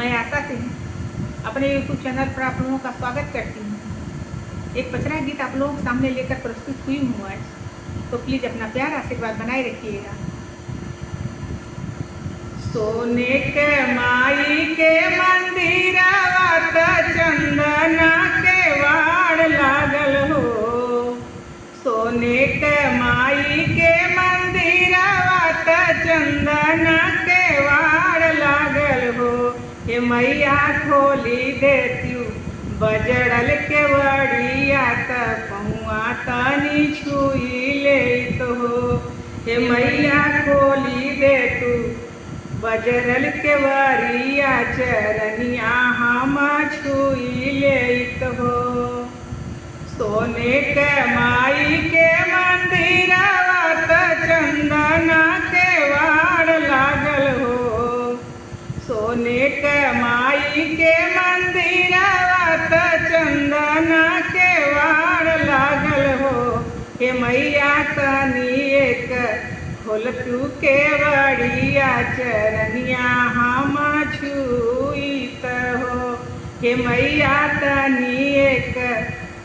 मैं आशा सिंह अपने YouTube channel पर आप लोगों का स्वागत करती हूँ। एक पचरा गीत आप लोगों के सामने लेकर प्रस्तुत हुई हूँ आज, तो प्लीज़ अपना प्यार आशीर्वाद बनाए रखिएगा। सोने के माई के मंदिर चंदन के वाड़ लागल हो। सोने के माई के मंदिर चंदन के वाड़ लागल हो। हे मैया खोली देती बजड़ल के वड़िया पहुआ तनी छुई ले तो हो। हे मैया खोली दे तू बजरल के वरिया चरनिया हम छुई ले हो। सोने के माई के मंदिर चंदन के वाड़ लागल हो। सोने के माई के मंदिर चंदन के वाड़ लागल हो। हे मैया तनी एक खोल तू के बड़िया चरनिया हम छुईत हो। हे मैया तनी एक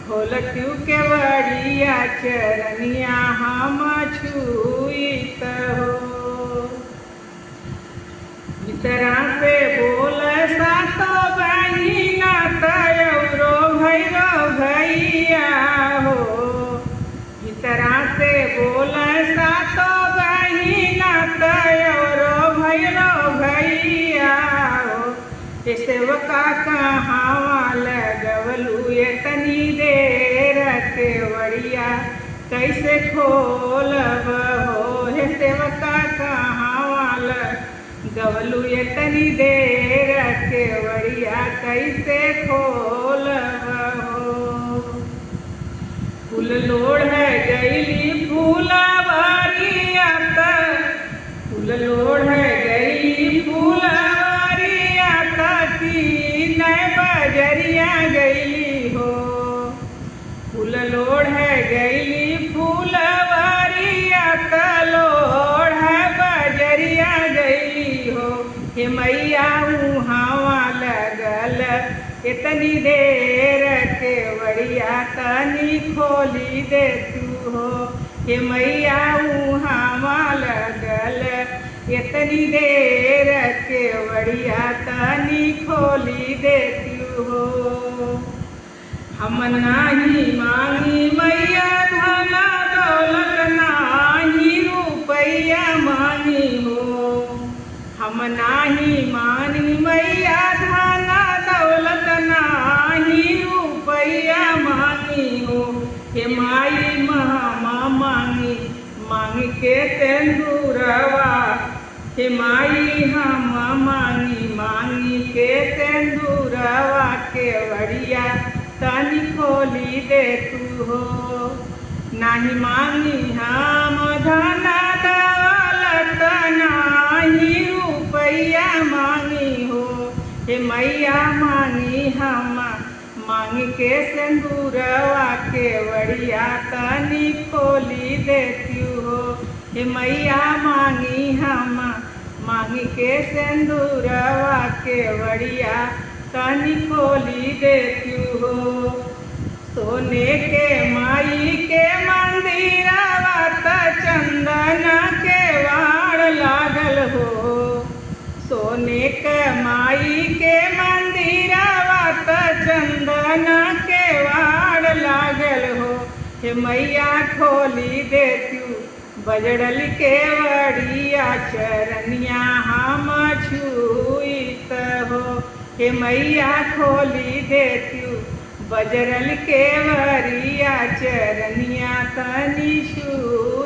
खोल तू के बड़िया चरनिया हम छुईत हो। भीतरा से बोल सातो बहिना तयरो भैरो भैया हो। भीतरा से बोल सातो बहिना तयरो भैरो भैया हो। सेवका कहाँ लगवलू तनी देर के वड़िया कैसे खोलब हो। हे सेवका कहाँ लगवलू तनी देर के वड़िया कैसे खोलब हो। फूल लोढ़ गईली फूलवरिया फूल लोढ़ गईली फूलवरिया की नय बजरिया गईली हो। फूल लोढ़ गईली फूलवरिया लोढ़ बजरिया गईली हो। हे मैया उहाँ लगल इतनी देर के वड़िया तनी खोली दे तू हो। हे मैया उहाँ लगल इतनी देर के वड़िया तनी खोली दे तू हो। हम नाही मांगी मैया धन दौलत नाही रुपैया मांगी हो। हम नाही मांगी मैया धन दौलत नाही रुपैया मांगी हो। हे माई मामा मांगी मांगी के सिंदूरवा। हे माई हम मांगी मांगी के सिंदूरवा के वड़िया तनी खोली दे तू हो। नाही मांगी हम धन दौलत नाही रुपैया मांगी हो। हे मैया मांगी हम मांग के सिंदूरवा के वड़िया तनी खोली देती हो। हे मैया मांगी हम मांग के सिंदूरवा के वड़िया तनी खोली देती हो। सोने के माई के मंदिर चंदन के वाड़ लागल हो। सोने के माई के मंदिर चंदन के वाड़ लागल हो। हे मैया खोली देती बजड़ल के वड़िया चरनिया हम छुईत हो। हे मैया खोली देती बजरल के वड़िया चरनिया तनी छू